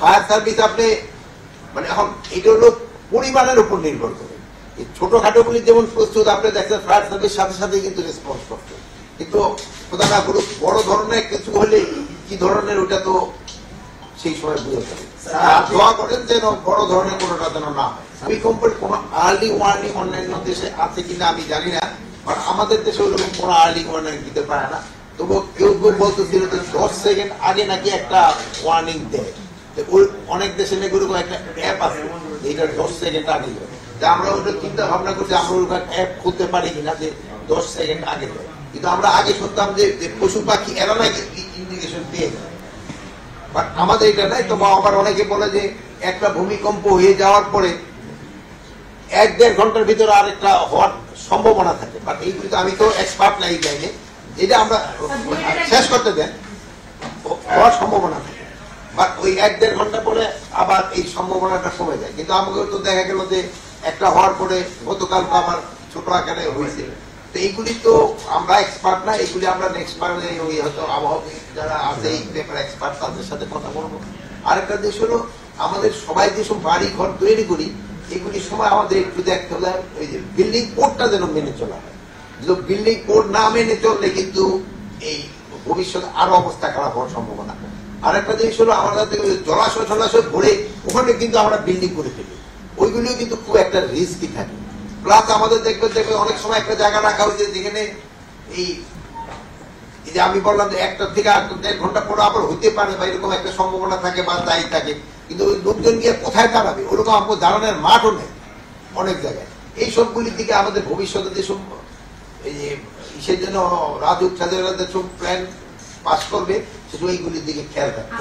Fire service আপনি মানে এখন এটা হলো পরিমাণের উপর নির্ভর করে। ছোটখাটো গুলি যেমন প্রস্তুত আপনি দেখছেন ফায়ার সার্ভিস সাথে সাথে কিন্তু রেসপন্স করছে, কিন্তু প্রধান বড় ধরনের কিছু হলে কি ধরনের ওটা তো সেই সময় বুঝে যাবে। দোয়া করেন যেন বড় ধরনের কোনোটা যেন না হয়। ভূমিকম্পের কোন আর্লি ওয়ার্নিং অন্যান্য দেশে আছে কিনা আমি জানি না, কারণ আমাদের দেশে ওইরকম কোন আর্লি ওয়ার্নিং দিতে পারে না। তবু কেউ কেউ বলতেছিল যে 10 সেকেন্ড আগে নাকি একটা ওয়ার্নিং দেয়। অনেক দেশে নাকি ওরকম একটা অ্যাপ আছে এইটা 10 সেকেন্ড আগে দেয়। আমরা ওটা চিন্তা ভাবনা করছি আমরা ওরকম অ্যাপ খুলতে পারি কিনা যে 10 সেকেন্ড আগে দেয়। কিন্তু আমরা আগে শুনতাম যে পশু পাখি এরা নাকি ইন্ডিকেশন পেয়ে যায়, বাট আমাদের এটা নাই। তো আবার অনেকে বলে যে একটা ভূমিকম্প হয়ে যাওয়ার পরে 1-1.5 ঘন্টার ভিতরে আরেকটা হওয়ার সম্ভাবনা থাকে, বাট এইগুলি তো আমি তো এক্সপার্ট নাই যাইনি, এটা আমরা শেষ করতে দেন হওয়ার সম্ভাবনা থাকে, বাট ওই 1-1.5 ঘন্টা পরে আবার এই সম্ভাবনাটা কমে যায়। কিন্তু আমাকে তো দেখা গেল যে একটা হওয়ার পরে গতকাল তো আমার ছোট আকারে হয়েছে। তো এইগুলি তো আমরা এক্সপার্ট না, এইগুলি আমরা নেক্সট বার ওই হয়তো আবহাওয়া যারা আছে এই ব্যাপারে এক্সপার্ট তাদের সাথে কথা বলবো। আরেকটা দেশ হলো আমাদের সবাই যেসব বাড়ি ঘর তৈরি করি এগুলির সময় আমাদের একটু দেখতে হবে ওই যে বিল্ডিং কোডটা যেন মেনে চলা হয়। বিল্ডিং কোড না মেনে চললে কিন্তু এই ভবিষ্যতে আরো অবস্থা খারাপ হওয়ার সম্ভাবনা। আরেকটা জিনিস হলো আমাদের জলাশয় ভরে ওখানে কিন্তু আমরা বিল্ডিং করে ফেলি, ওইগুলিও কিন্তু খুব একটা রিস্কি থাকে। প্লাস আমাদের দেখবে অনেক সময় একটা জায়গা রাখা হয়েছে যেখানে এই যে আমি বললাম যে 1 থেকে 1.5 ঘন্টা পরে আবার হইতে পারে বা এরকম একটা সম্ভাবনা থাকে বা যাই থাকে, কিন্তু ওই লোকজন গিয়ে কোথায় দাঁড়াবে ওরকম আমাদের দাঁড়ানোর মাঠও নেই অনেক জায়গায়। এই সবগুলির দিকে আমাদের ভবিষ্যতে যেসব এই যে সেই জন্য রাজুক সাজেরা যেসব প্ল্যান পাস করবে সেসব এইগুলির দিকে খেয়াল রাখবে।